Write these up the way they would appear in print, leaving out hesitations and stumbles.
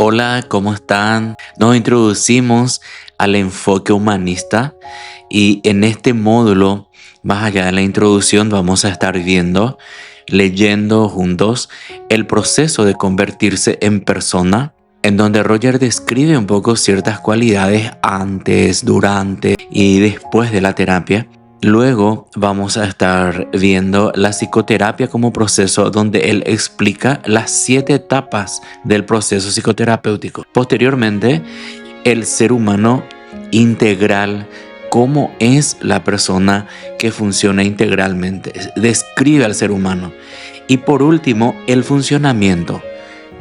Hola, ¿cómo están? Nos introducimos al enfoque humanista y en este módulo, más allá de la introducción, vamos a estar leyendo juntos el proceso de convertirse en persona, en donde Roger describe un poco ciertas cualidades antes, durante y después de la terapia. Luego vamos a estar viendo la psicoterapia como proceso donde él explica las 7 etapas del proceso psicoterapéutico. Posteriormente, el ser humano integral, cómo es la persona que funciona integralmente, describe al ser humano. Y por último, el funcionamiento.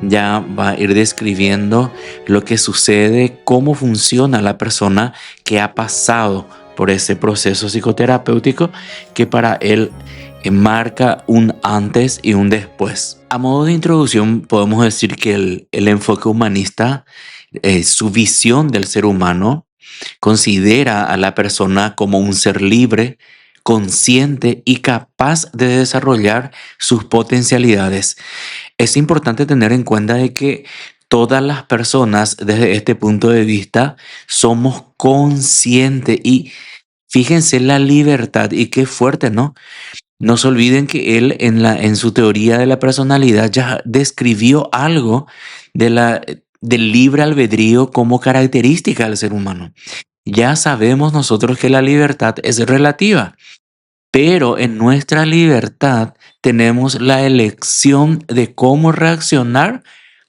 Ya va a ir describiendo lo que sucede, cómo funciona la persona que ha pasado por ese proceso psicoterapéutico que para él marca un antes y un después. A modo de introducción podemos decir que el enfoque humanista, su visión del ser humano, considera a la persona como un ser libre, consciente y capaz de desarrollar sus potencialidades. Es importante tener en cuenta de que todas las personas desde este punto de vista somos conscientes y fíjense la libertad y qué fuerte, ¿no? No se olviden que él en su teoría de la personalidad ya describió algo del libre albedrío como característica del ser humano. Ya sabemos nosotros que la libertad es relativa, pero en nuestra libertad tenemos la elección de cómo reaccionar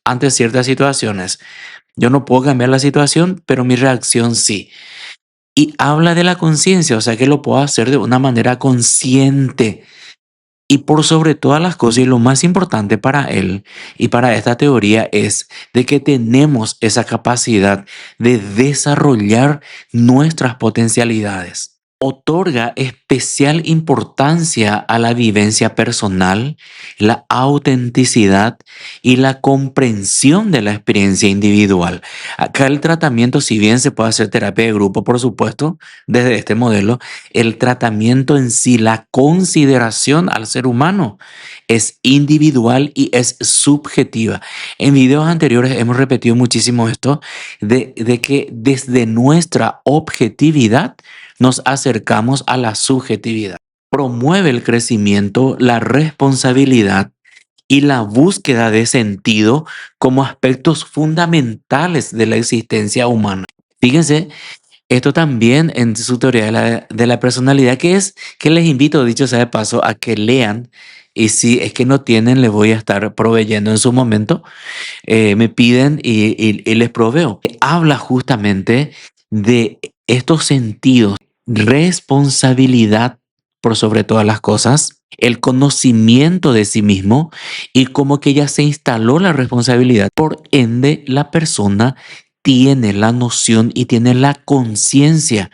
ante ciertas situaciones. Yo no puedo cambiar la situación, pero mi reacción sí. Y habla de la conciencia, o sea que lo puedo hacer de una manera consciente. Y por sobre todas las cosas, y lo más importante para él y para esta teoría es de que tenemos esa capacidad de desarrollar nuestras potencialidades. Otorga especial importancia a la vivencia personal, la autenticidad y la comprensión de la experiencia individual. Acá el tratamiento, si bien se puede hacer terapia de grupo, por supuesto, desde este modelo, el tratamiento en sí, la consideración al ser humano es individual y es subjetiva. En videos anteriores hemos repetido muchísimo esto de que desde nuestra objetividad nos acercamos a la subjetividad. Promueve el crecimiento, la responsabilidad y la búsqueda de sentido como aspectos fundamentales de la existencia humana. Fíjense, esto también en su teoría de la personalidad, que les invito, dicho sea de paso, a que lean. Y si es que no tienen, les voy a estar proveyendo en su momento. Me piden y les proveo. Habla justamente de estos sentidos, responsabilidad por sobre todas las cosas, el conocimiento de sí mismo y como que ya se instaló la responsabilidad. Por ende, la persona tiene la noción y tiene la conciencia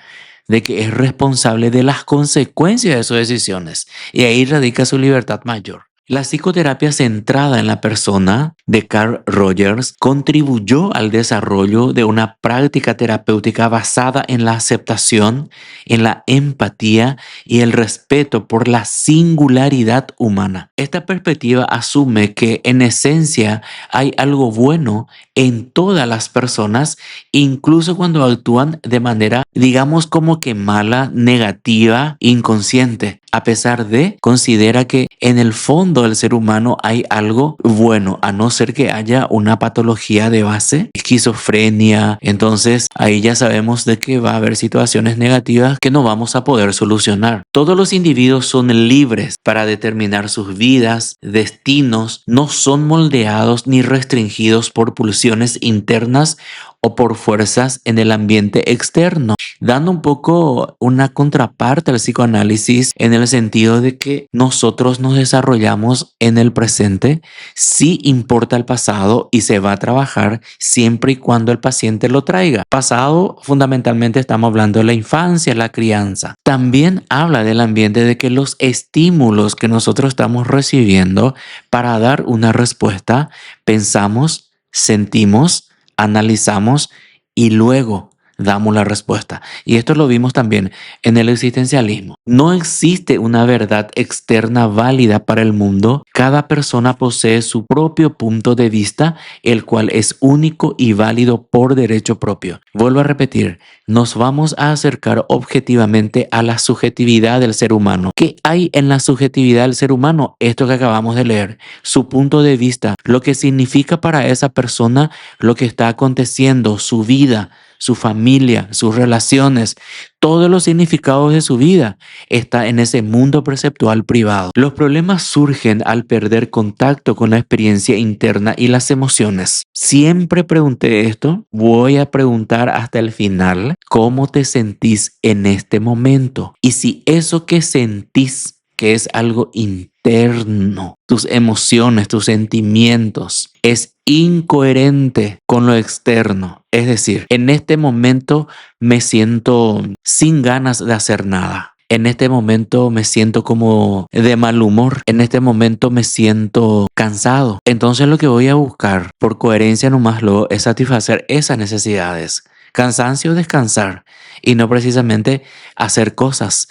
de que es responsable de las consecuencias de sus decisiones. Y ahí radica su libertad mayor. La psicoterapia centrada en la persona de Carl Rogers contribuyó al desarrollo de una práctica terapéutica basada en la aceptación, en la empatía y el respeto por la singularidad humana. Esta perspectiva asume que en esencia hay algo bueno en todas las personas, incluso cuando actúan de manera, digamos, como que mala, negativa, inconsciente. A pesar de, considera que en el fondo del ser humano hay algo bueno, a no ser que haya una patología de base, esquizofrenia. Entonces ahí ya sabemos de que va a haber situaciones negativas que no vamos a poder solucionar. Todos los individuos son libres para determinar sus vidas, destinos, no son moldeados ni restringidos por pulsiones internas o por fuerzas en el ambiente externo, dando un poco una contraparte al psicoanálisis en el sentido de que nosotros nos desarrollamos en el presente, sí importa el pasado y se va a trabajar siempre y cuando el paciente lo traiga. Pasado, fundamentalmente estamos hablando de la infancia, la crianza. También habla del ambiente de que los estímulos que nosotros estamos recibiendo para dar una respuesta, pensamos, sentimos, analizamos y luego damos la respuesta. Y esto lo vimos también en el existencialismo. No existe una verdad externa válida para el mundo. Cada persona posee su propio punto de vista, el cual es único y válido por derecho propio. Vuelvo a repetir, nos vamos a acercar objetivamente a la subjetividad del ser humano. ¿Qué hay en la subjetividad del ser humano? Esto que acabamos de leer, su punto de vista, lo que significa para esa persona lo que está aconteciendo, su vida, su familia, sus relaciones, todos los significados de su vida está en ese mundo perceptual privado. Los problemas surgen al perder contacto con la experiencia interna y las emociones. Siempre pregunté esto, voy a preguntar hasta el final, ¿cómo te sentís en este momento? Y si eso que sentís, que es algo interno, tus emociones, tus sentimientos, es incoherente con lo externo. Es decir, en este momento me siento sin ganas de hacer nada. En este momento me siento como de mal humor. En este momento me siento cansado. Entonces lo que voy a buscar por coherencia nomás es satisfacer esas necesidades. Cansancio, descansar y no precisamente hacer cosas.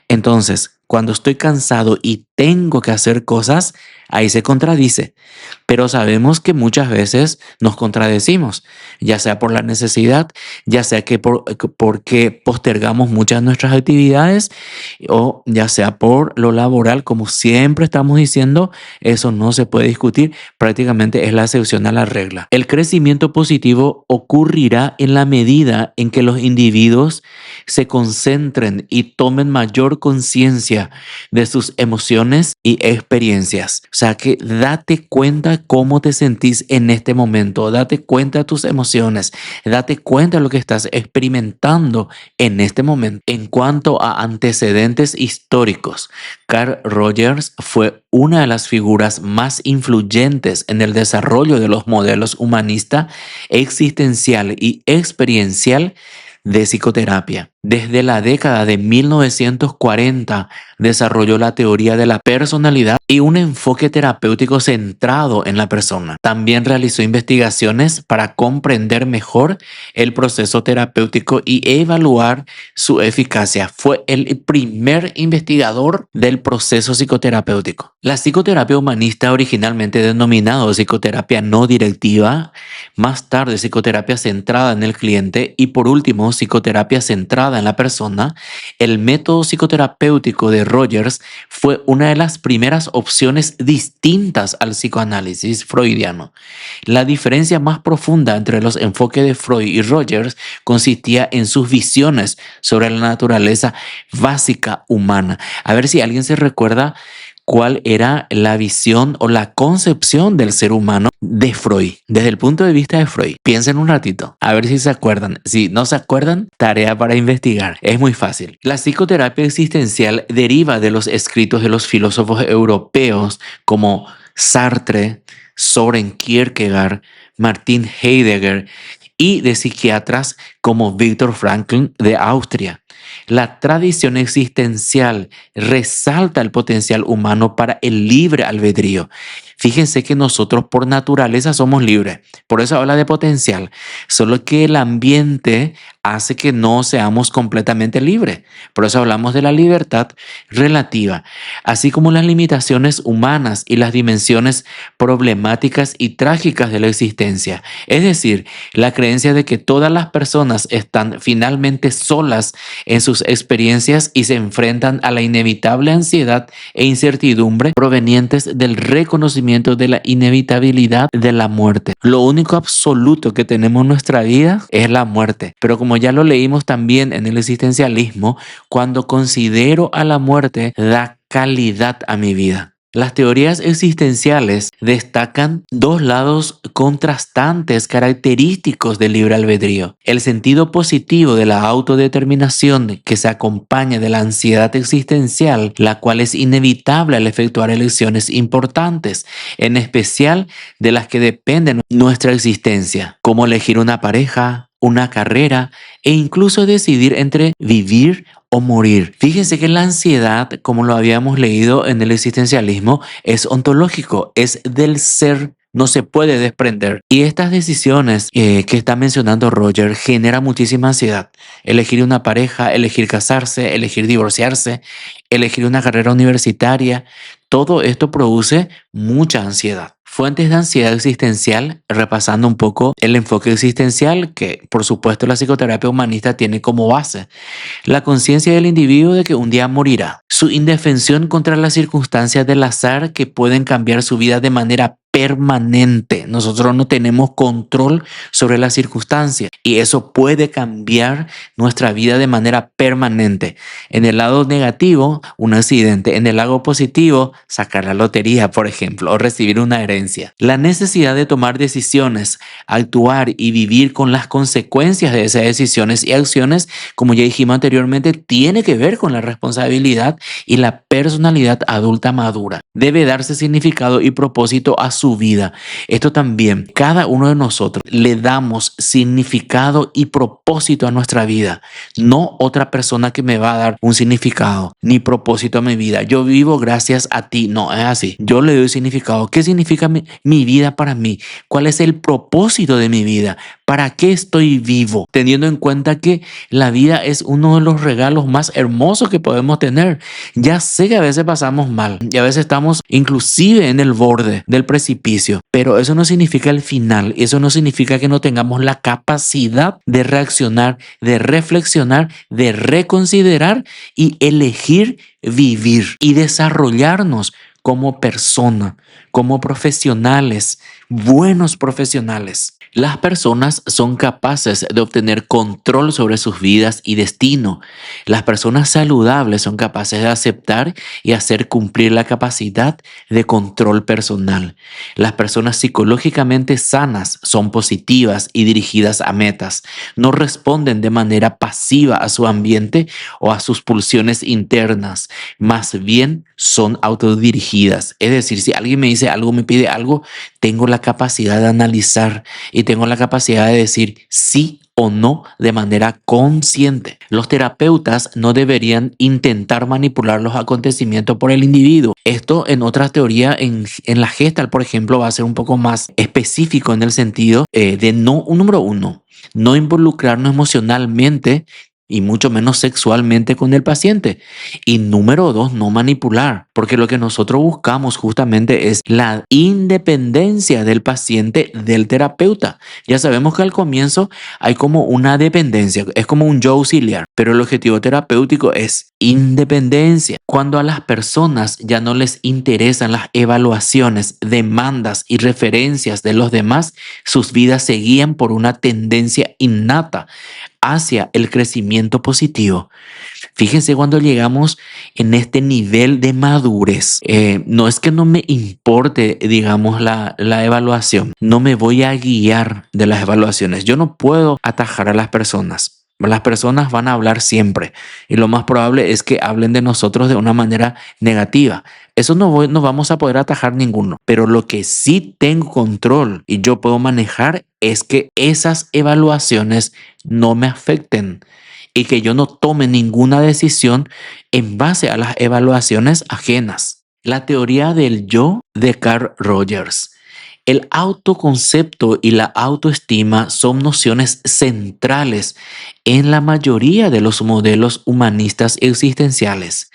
Entonces, cuando estoy cansado y tengo que hacer cosas, ahí se contradice. Pero sabemos que muchas veces nos contradecimos, ya sea por la necesidad, ya sea que porque postergamos muchas de nuestras actividades o ya sea por lo laboral, como siempre estamos diciendo, eso no se puede discutir, prácticamente es la excepción a la regla. El crecimiento positivo ocurrirá en la medida en que los individuos se concentren y tomen mayor conciencia de sus emociones y experiencias. O sea que date cuenta cómo te sentís en este momento, date cuenta de tus emociones, date cuenta de lo que estás experimentando en este momento. En cuanto a antecedentes históricos, Carl Rogers fue una de las figuras más influyentes en el desarrollo de los modelos humanista, existencial y experiencial de psicoterapia. Desde la década de 1940 desarrolló la teoría de la personalidad y un enfoque terapéutico centrado en la persona. También realizó investigaciones para comprender mejor el proceso terapéutico y evaluar su eficacia. Fue el primer investigador del proceso psicoterapéutico. La psicoterapia humanista, originalmente denominada psicoterapia no directiva, más tarde psicoterapia centrada en el cliente y por último psicoterapia centrada en la persona, el método psicoterapéutico de Rogers fue una de las primeras opciones distintas al psicoanálisis freudiano. La diferencia más profunda entre los enfoques de Freud y Rogers consistía en sus visiones sobre la naturaleza básica humana. A ver si alguien se recuerda cuál era la visión o la concepción del ser humano de Freud, desde el punto de vista de Freud. Piensen un ratito, a ver si se acuerdan. Si no se acuerdan, tarea para investigar. Es muy fácil. La psicoterapia existencial deriva de los escritos de los filósofos europeos como Sartre, Soren Kierkegaard, Martin Heidegger y de psiquiatras como Viktor Frankl de Austria. La tradición existencial resalta el potencial humano para el libre albedrío. Fíjense que nosotros por naturaleza somos libres, por eso habla de potencial, solo que el ambiente hace que no seamos completamente libres. Por eso hablamos de la libertad relativa, así como las limitaciones humanas y las dimensiones problemáticas y trágicas de la existencia. Es decir, la creencia de que todas las personas están finalmente solas en sus experiencias y se enfrentan a la inevitable ansiedad e incertidumbre provenientes del reconocimiento de la inevitabilidad de la muerte. Lo único absoluto que tenemos en nuestra vida es la muerte. Pero como ya lo leímos también en el existencialismo, cuando considero a la muerte, da calidad a mi vida. Las teorías existenciales destacan dos lados contrastantes característicos del libre albedrío. El sentido positivo de la autodeterminación que se acompaña de la ansiedad existencial, la cual es inevitable al efectuar elecciones importantes, en especial de las que dependen nuestra existencia, como elegir una pareja, una carrera e incluso decidir entre vivir o morir. Fíjense que la ansiedad, como lo habíamos leído en el existencialismo, es ontológico, es del ser no se puede desprender. Y estas decisiones que está mencionando Roger generan muchísima ansiedad. Elegir una pareja, elegir casarse, elegir divorciarse, elegir una carrera universitaria, todo esto produce mucha ansiedad. Fuentes de ansiedad existencial, repasando un poco el enfoque existencial que por supuesto la psicoterapia humanista tiene como base. La conciencia del individuo de que un día morirá. Su indefensión contra las circunstancias del azar que pueden cambiar su vida de manera permanente. Nosotros no tenemos control sobre las circunstancias y eso puede cambiar nuestra vida de manera permanente. En el lado negativo, un accidente. En el lado positivo, sacar la lotería, por ejemplo, o recibir una herencia. La necesidad de tomar decisiones, actuar y vivir con las consecuencias de esas decisiones y acciones, como ya dijimos anteriormente, tiene que ver con la responsabilidad y la personalidad adulta madura. Debe darse significado y propósito a su vida. Esto también, cada uno de nosotros le damos significado y propósito a nuestra vida. No otra persona que me va a dar un significado ni propósito a mi vida. Yo vivo gracias a ti. No es así. Yo le doy significado. ¿Qué significa mi vida para mí? ¿Cuál es el propósito de mi vida? ¿Para qué estoy vivo? Teniendo en cuenta que la vida es uno de los regalos más hermosos que podemos tener. Ya sé que a veces pasamos mal y a veces estamos inclusive en el borde del precipicio, pero eso no significa el final. Eso no significa que no tengamos la capacidad de reaccionar, de reflexionar, de reconsiderar y elegir vivir y desarrollarnos como persona, como profesionales, buenos profesionales. Las personas son capaces de obtener control sobre sus vidas y destino. Las personas saludables son capaces de aceptar y hacer cumplir la capacidad de control personal. Las personas psicológicamente sanas son positivas y dirigidas a metas. No responden de manera pasiva a su ambiente o a sus pulsiones internas. Más bien son autodirigidas. Es decir, si alguien me dice algo, me pide algo, tengo la capacidad de analizar y tengo la capacidad de decir sí o no de manera consciente. Los terapeutas no deberían intentar manipular los acontecimientos por el individuo. Esto en otras teorías, en la Gestalt, por ejemplo, va a ser un poco más específico en el sentido de número uno, no involucrarnos emocionalmente y mucho menos sexualmente con el paciente. Y número dos, no manipular, porque lo que nosotros buscamos justamente es la independencia del paciente del terapeuta. Ya sabemos que al comienzo hay como una dependencia, es como un yo auxiliar, pero el objetivo terapéutico es independencia. Cuando a las personas ya no les interesan las evaluaciones, demandas y referencias de los demás, sus vidas se guían por una tendencia innata hacia el crecimiento positivo. Fíjense cuando llegamos en este nivel de madurez. No es que no me importe, digamos, la evaluación. No me voy a guiar de las evaluaciones. Yo no puedo atajar a las personas. Las personas van a hablar siempre y lo más probable es que hablen de nosotros de una manera negativa. Eso no vamos a poder atajar ninguno, pero lo que sí tengo control y yo puedo manejar es que esas evaluaciones no me afecten y que yo no tome ninguna decisión en base a las evaluaciones ajenas. La teoría del yo de Carl Rogers. El autoconcepto y la autoestima son nociones centrales en la mayoría de los modelos humanistas existenciales.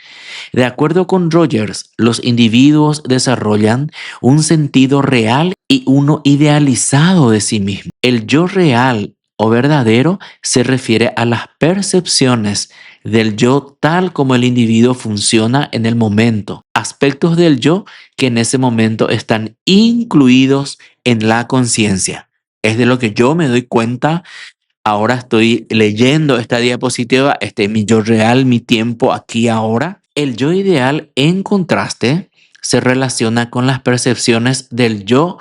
De acuerdo con Rogers, los individuos desarrollan un sentido real y uno idealizado de sí mismo. El yo real o verdadero se refiere a las percepciones del yo tal como el individuo funciona en el momento, aspectos del yo que en ese momento están incluidos en la conciencia. Es de lo que yo me doy cuenta. Ahora estoy leyendo esta diapositiva, este es mi yo real, mi tiempo aquí ahora. El yo ideal, en contraste, se relaciona con las percepciones del yo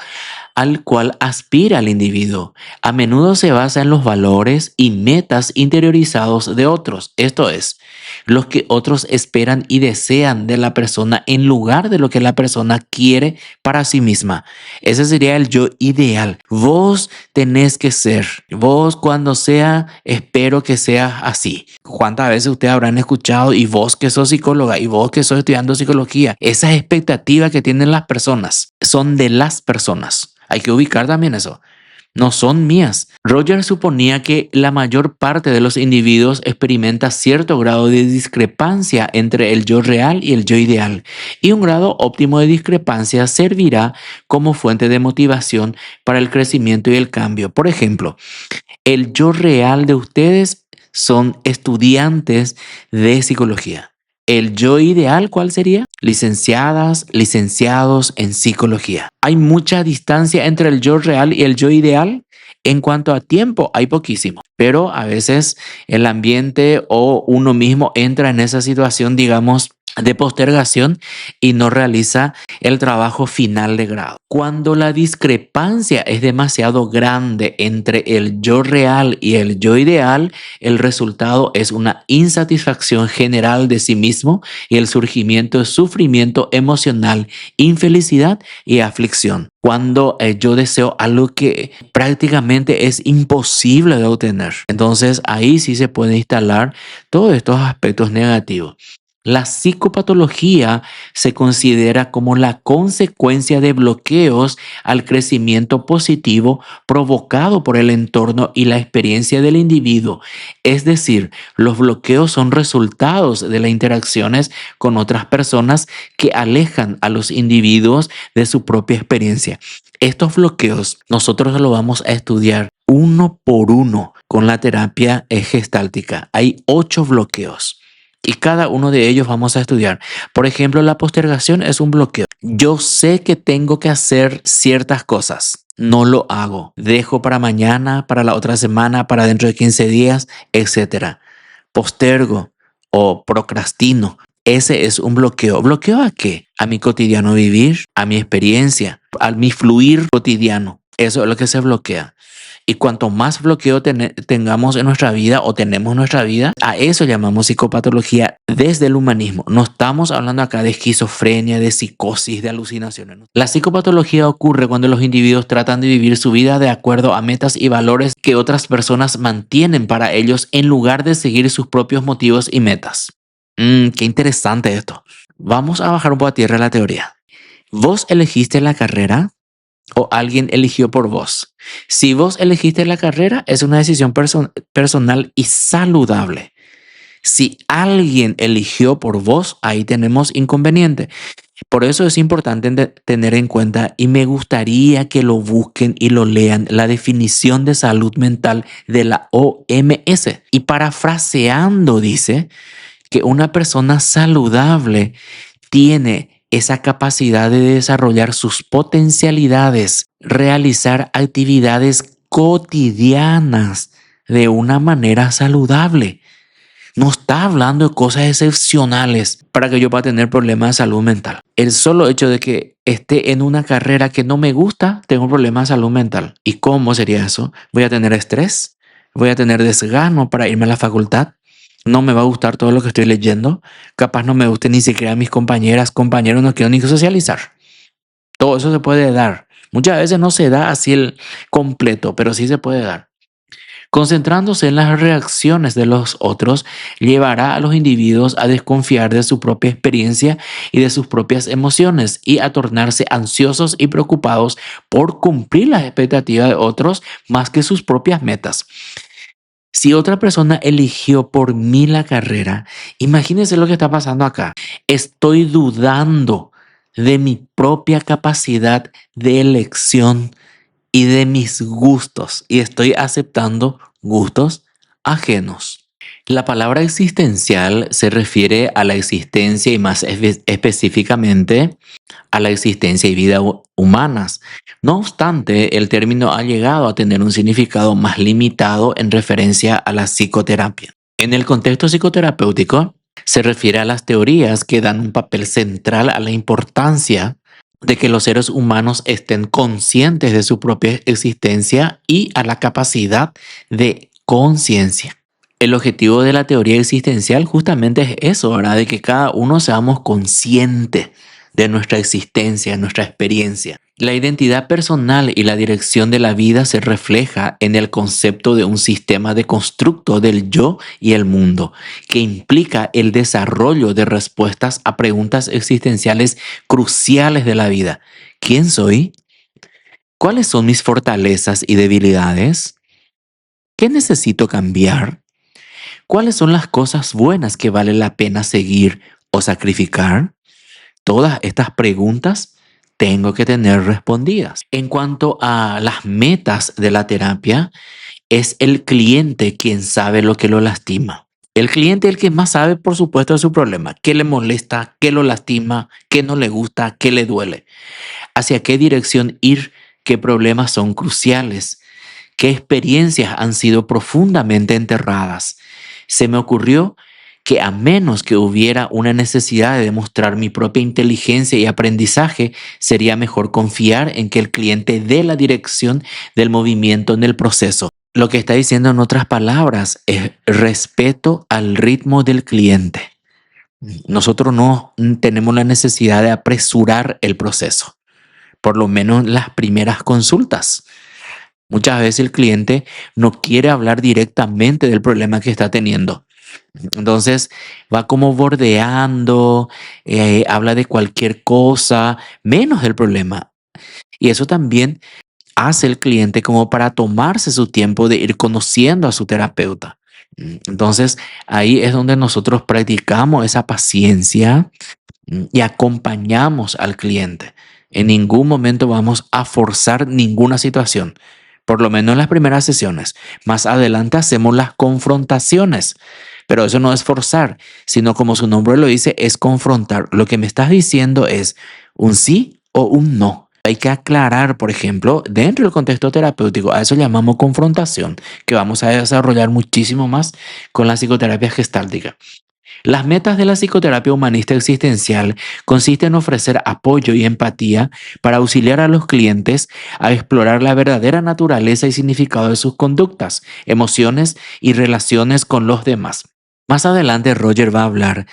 al cual aspira el individuo. A menudo se basa en los valores y metas interiorizados de otros, esto es, los que otros esperan y desean de la persona en lugar de lo que la persona quiere para sí misma. Ese sería el yo ideal. Vos tenés que ser, vos cuando sea, espero que seas así. ¿Cuántas veces ustedes habrán escuchado y vos que sos psicóloga y vos que sos estudiando psicología? Esas expectativas que tienen las personas son de las personas. Hay que ubicar también eso. No son mías. Roger suponía que la mayor parte de los individuos experimenta cierto grado de discrepancia entre el yo real y el yo ideal, y un grado óptimo de discrepancia servirá como fuente de motivación para el crecimiento y el cambio. Por ejemplo, el yo real de ustedes son estudiantes de psicología. El yo ideal, ¿cuál sería? Licenciadas, licenciados en psicología. ¿Hay mucha distancia entre el yo real y el yo ideal? En cuanto a tiempo, hay poquísimo, pero a veces el ambiente o uno mismo entra en esa situación, digamos, de postergación y no realiza el trabajo final de grado. Cuando la discrepancia es demasiado grande entre el yo real y el yo ideal, el resultado es una insatisfacción general de sí mismo y el surgimiento de sufrimiento emocional, infelicidad y aflicción. Cuando yo deseo algo que prácticamente es imposible de obtener, entonces ahí sí se puede instalar todos estos aspectos negativos. La psicopatología se considera como la consecuencia de bloqueos al crecimiento positivo provocado por el entorno y la experiencia del individuo. Es decir, los bloqueos son resultados de las interacciones con otras personas que alejan a los individuos de su propia experiencia. Estos bloqueos nosotros lo vamos a estudiar uno por uno con la terapia gestáltica. Hay 8 bloqueos. Y cada uno de ellos vamos a estudiar. Por ejemplo, la postergación es un bloqueo. Yo sé que tengo que hacer ciertas cosas. No lo hago. Dejo para mañana, para la otra semana, para dentro de 15 días, etc. Postergo o procrastino. Ese es un bloqueo. ¿Bloqueo a qué? A mi cotidiano vivir, a mi experiencia, a mi fluir cotidiano. Eso es lo que se bloquea. Y cuanto más bloqueo tengamos en nuestra vida o tenemos en nuestra vida, a eso llamamos psicopatología desde el humanismo. No estamos hablando acá de esquizofrenia, de psicosis, de alucinaciones. La psicopatología ocurre cuando los individuos tratan de vivir su vida de acuerdo a metas y valores que otras personas mantienen para ellos en lugar de seguir sus propios motivos y metas. Qué interesante esto. Vamos a bajar un poco a tierra la teoría. ¿Vos elegiste la carrera o alguien eligió por vos? Si vos elegiste la carrera, es una decisión personal y saludable. Si alguien eligió por vos, ahí tenemos inconveniente. Por eso es importante tener en cuenta, y me gustaría que lo busquen y lo lean, la definición de salud mental de la OMS. Y parafraseando dice que una persona saludable tiene esa capacidad de desarrollar sus potencialidades, realizar actividades cotidianas de una manera saludable. No está hablando de cosas excepcionales para que yo pueda tener problemas de salud mental. El solo hecho de que esté en una carrera que no me gusta, tengo problemas de salud mental. ¿Y cómo sería eso? ¿Voy a tener estrés? ¿Voy a tener desgano para irme a la facultad? No me va a gustar todo lo que estoy leyendo. Capaz no me guste ni siquiera mis compañeros, no quiero ni socializar. Todo eso se puede dar. Muchas veces no se da así el completo, pero sí se puede dar. Concentrándose en las reacciones de los otros, llevará a los individuos a desconfiar de su propia experiencia y de sus propias emociones y a tornarse ansiosos y preocupados por cumplir las expectativas de otros más que sus propias metas. Si otra persona eligió por mí la carrera, imagínense lo que está pasando acá. Estoy dudando de mi propia capacidad de elección y de mis gustos, y estoy aceptando gustos ajenos. La palabra existencial se refiere a la existencia y más específicamente a la existencia y vida humanas. No obstante, el término ha llegado a tener un significado más limitado en referencia a la psicoterapia. En el contexto psicoterapéutico, se refiere a las teorías que dan un papel central a la importancia de que los seres humanos estén conscientes de su propia existencia y a la capacidad de conciencia. El objetivo de la teoría existencial justamente es eso, ¿verdad? De que cada uno seamos conscientes de nuestra existencia, nuestra experiencia. La identidad personal y la dirección de la vida se refleja en el concepto de un sistema de constructo del yo y el mundo, que implica el desarrollo de respuestas a preguntas existenciales cruciales de la vida. ¿Quién soy? ¿Cuáles son mis fortalezas y debilidades? ¿Qué necesito cambiar? ¿Cuáles son las cosas buenas que vale la pena seguir o sacrificar? Todas estas preguntas tengo que tener respondidas. En cuanto a las metas de la terapia, es el cliente quien sabe lo que lo lastima. El cliente es el que más sabe, por supuesto, de su problema, qué le molesta, qué lo lastima, qué no le gusta, qué le duele, hacia qué dirección ir, qué problemas son cruciales, qué experiencias han sido profundamente enterradas. Se me ocurrió que a menos que hubiera una necesidad de demostrar mi propia inteligencia y aprendizaje, sería mejor confiar en que el cliente dé la dirección del movimiento en el proceso. Lo que está diciendo en otras palabras es respeto al ritmo del cliente. Nosotros no tenemos la necesidad de apresurar el proceso, por lo menos las primeras consultas. Muchas veces el cliente no quiere hablar directamente del problema que está teniendo. Entonces va como bordeando, habla de cualquier cosa, menos del problema. Y eso también hace el cliente como para tomarse su tiempo de ir conociendo a su terapeuta. Entonces ahí es donde nosotros practicamos esa paciencia y acompañamos al cliente. En ningún momento vamos a forzar ninguna situación, por lo menos en las primeras sesiones. Más adelante hacemos las confrontaciones, pero eso no es forzar, sino como su nombre lo dice, es confrontar. Lo que me estás diciendo es un sí o un no. Hay que aclarar, por ejemplo, dentro del contexto terapéutico, a eso llamamos confrontación, que vamos a desarrollar muchísimo más con la psicoterapia gestáltica. Las metas de la psicoterapia humanista existencial consisten en ofrecer apoyo y empatía para auxiliar a los clientes a explorar la verdadera naturaleza y significado de sus conductas, emociones y relaciones con los demás. Más adelante Roger va a hablar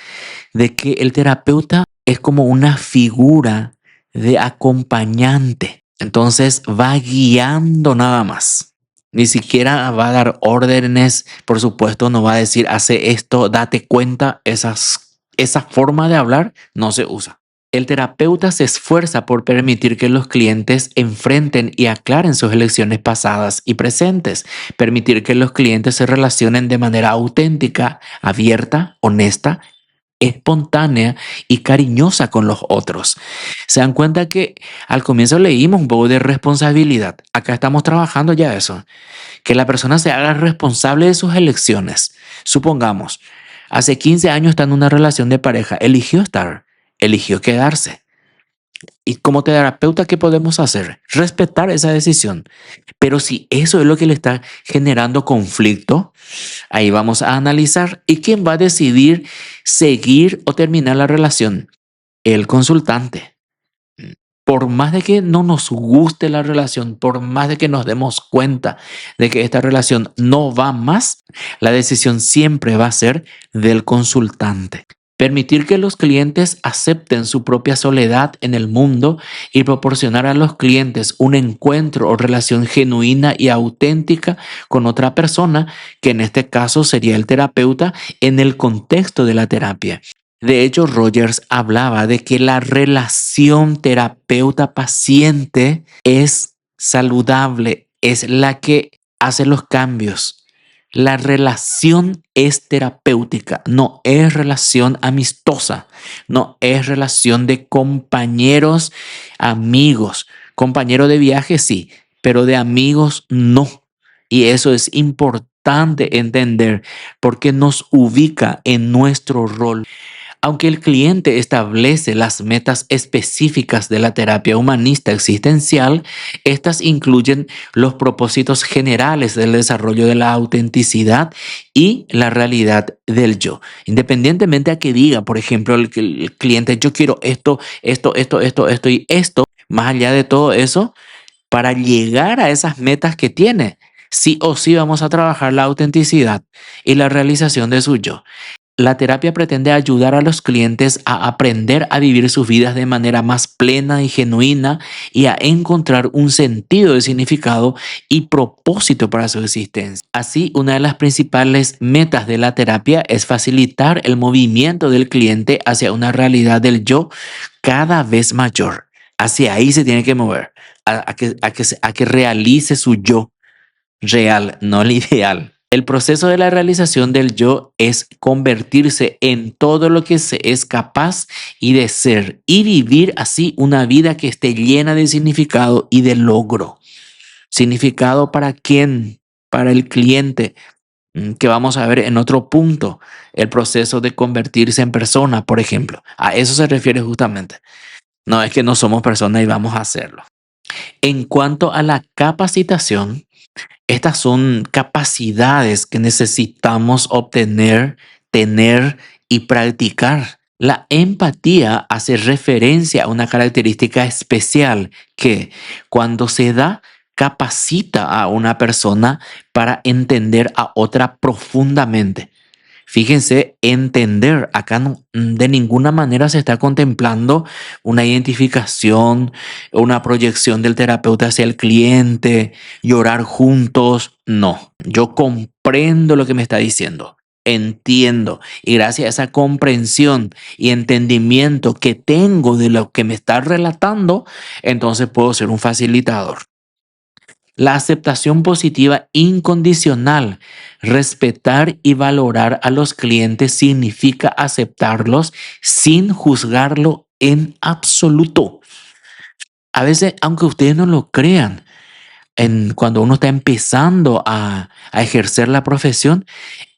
de que el terapeuta es como una figura de acompañante. Entonces va guiando nada más. Ni siquiera va a dar órdenes, por supuesto, no va a decir, hace esto, date cuenta, esa forma de hablar no se usa. El terapeuta se esfuerza por permitir que los clientes enfrenten y aclaren sus elecciones pasadas y presentes, permitir que los clientes se relacionen de manera auténtica, abierta, honesta, espontánea y cariñosa con los otros. Se dan cuenta que al comienzo leímos un poco de responsabilidad. Acá estamos trabajando ya eso. Que la persona se haga responsable de sus elecciones. Supongamos, hace 15 años está en una relación de pareja, eligió quedarse. Y como terapeuta, ¿qué podemos hacer? Respetar esa decisión. Pero si eso es lo que le está generando conflicto, ahí vamos a analizar. ¿Y quién va a decidir seguir o terminar la relación? El consultante. Por más de que no nos guste la relación, por más de que nos demos cuenta de que esta relación no va más, la decisión siempre va a ser del consultante. Permitir que los clientes acepten su propia soledad en el mundo y proporcionar a los clientes un encuentro o relación genuina y auténtica con otra persona, que en este caso sería el terapeuta, en el contexto de la terapia. De hecho, Rogers hablaba de que la relación terapeuta-paciente es saludable, es la que hace los cambios. La relación es terapéutica, no es relación amistosa, no es relación de compañeros, amigos. Compañero de viaje sí, pero de amigos no. Y eso es importante entender porque nos ubica en nuestro rol. Aunque el cliente establece las metas específicas de la terapia humanista existencial, estas incluyen los propósitos generales del desarrollo de la autenticidad y la realidad del yo. Independientemente a que diga, por ejemplo, el cliente, yo quiero esto y esto, más allá de todo eso, para llegar a esas metas que tiene, sí o sí vamos a trabajar la autenticidad y la realización de su yo. La terapia pretende ayudar a los clientes a aprender a vivir sus vidas de manera más plena y genuina y a encontrar un sentido de significado y propósito para su existencia. Así, una de las principales metas de la terapia es facilitar el movimiento del cliente hacia una realidad del yo cada vez mayor. Hacia ahí se tiene que mover, a que realice su yo real, no el ideal. El proceso de la realización del yo es convertirse en todo lo que se es capaz y de ser y vivir así una vida que esté llena de significado y de logro. ¿Significado para quién? Para el cliente, que vamos a ver en otro punto, el proceso de convertirse en persona, por ejemplo. A eso se refiere justamente. No es que no somos personas y vamos a hacerlo. En cuanto a la capacitación, estas son capacidades que necesitamos obtener, tener y practicar. La empatía hace referencia a una característica especial que, cuando se da, capacita a una persona para entender a otra profundamente. Fíjense, entender, acá de ninguna manera se está contemplando una identificación, una proyección del terapeuta hacia el cliente, llorar juntos. No, yo comprendo lo que me está diciendo, entiendo, y gracias a esa comprensión y entendimiento que tengo de lo que me está relatando, entonces puedo ser un facilitador. La aceptación positiva incondicional. Respetar y valorar a los clientes significa aceptarlos sin juzgarlo en absoluto. A veces, aunque ustedes no lo crean, cuando uno está empezando a ejercer la profesión,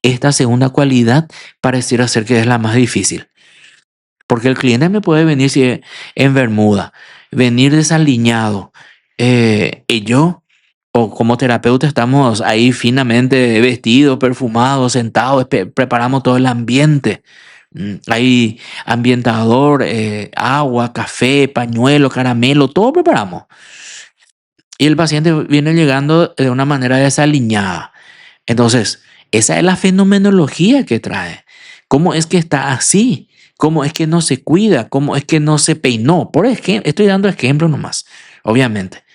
esta segunda cualidad pareciera ser que es la más difícil. Porque el cliente me puede venir en bermuda, venir desaliñado, y yo, o como terapeuta, estamos ahí finamente vestidos, perfumados, sentados, preparamos todo el ambiente. Hay ambientador, agua, café, pañuelo, caramelo, todo preparamos. Y el paciente viene llegando de una manera desaliñada. Entonces, esa es la fenomenología que trae. ¿Cómo es que está así? ¿Cómo es que no se cuida? ¿Cómo es que no se peinó? Por ejemplo, estoy dando ejemplos nomás, obviamente.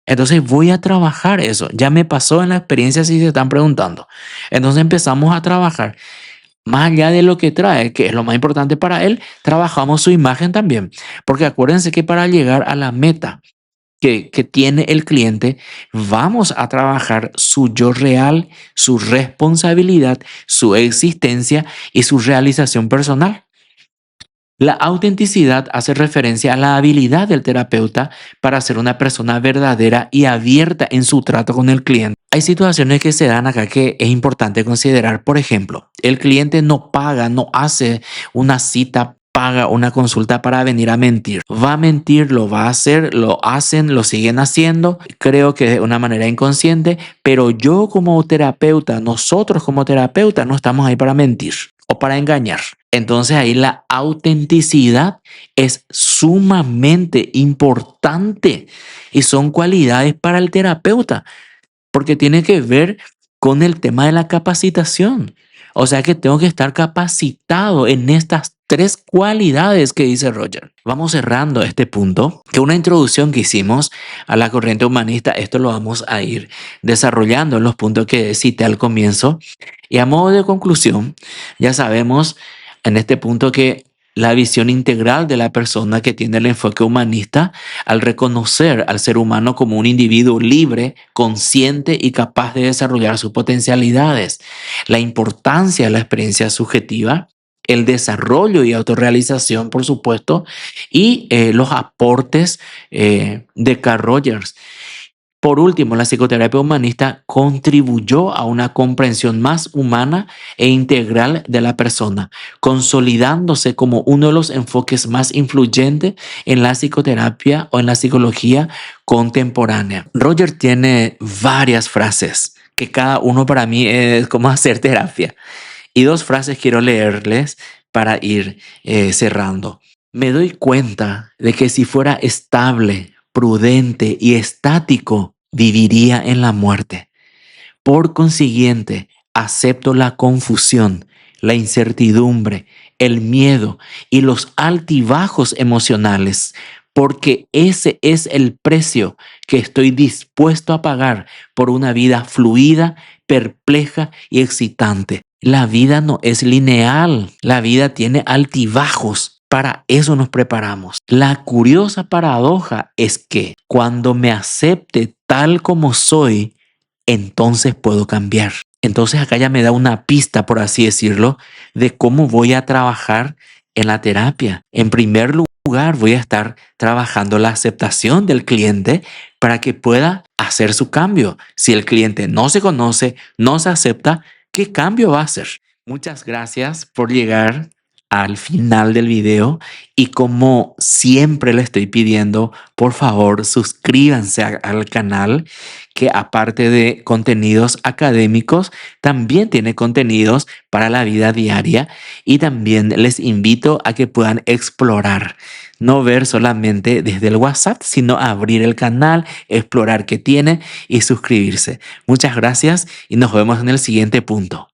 Entonces voy a trabajar eso. Ya me pasó en la experiencia si se están preguntando. Entonces empezamos a trabajar. Más allá de lo que trae, que es lo más importante para él, trabajamos su imagen también. Porque acuérdense que para llegar a la meta que tiene el cliente, vamos a trabajar su yo real, su responsabilidad, su existencia y su realización personal. La autenticidad hace referencia a la habilidad del terapeuta para ser una persona verdadera y abierta en su trato con el cliente. Hay situaciones que se dan acá que es importante considerar. Por ejemplo, el cliente no paga, no hace una cita, paga una consulta para venir a mentir. Va a mentir, lo va a hacer, lo hacen, lo siguen haciendo. Creo que de una manera inconsciente, pero yo como terapeuta, nosotros como terapeuta, no estamos ahí para mentir o para engañar. Entonces ahí la autenticidad es sumamente importante y son cualidades para el terapeuta porque tiene que ver con el tema de la capacitación. O sea que tengo que estar capacitado en estas tres cualidades que dice Roger. Vamos cerrando este punto, que una introducción que hicimos a la corriente humanista, esto lo vamos a ir desarrollando en los puntos que cité al comienzo. Y a modo de conclusión, ya sabemos en este punto que la visión integral de la persona que tiene el enfoque humanista al reconocer al ser humano como un individuo libre, consciente y capaz de desarrollar sus potencialidades, la importancia de la experiencia subjetiva, el desarrollo y autorrealización, por supuesto, y los aportes de Carl Rogers. Por último, la psicoterapia humanista contribuyó a una comprensión más humana e integral de la persona, consolidándose como uno de los enfoques más influyentes en la psicoterapia o en la psicología contemporánea. Roger tiene varias frases que cada uno para mí es como hacer terapia. Y dos frases quiero leerles para ir cerrando. Me doy cuenta de que si fuera estable, prudente y estático, viviría en la muerte. Por consiguiente, acepto la confusión, la incertidumbre, el miedo y los altibajos emocionales, porque ese es el precio que estoy dispuesto a pagar por una vida fluida, perpleja y excitante. La vida no es lineal, la vida tiene altibajos. Para eso nos preparamos. La curiosa paradoja es que cuando me acepte tal como soy, entonces puedo cambiar. Entonces acá ya me da una pista, por así decirlo, de cómo voy a trabajar en la terapia. En primer lugar, voy a estar trabajando la aceptación del cliente para que pueda hacer su cambio. Si el cliente no se conoce, no se acepta, ¿qué cambio va a hacer? Muchas gracias por llegar al final del video y como siempre le estoy pidiendo, por favor, suscríbanse al canal que aparte de contenidos académicos, también tiene contenidos para la vida diaria y también les invito a que puedan explorar, no ver solamente desde el WhatsApp, sino abrir el canal, explorar qué tiene y suscribirse. Muchas gracias y nos vemos en el siguiente punto.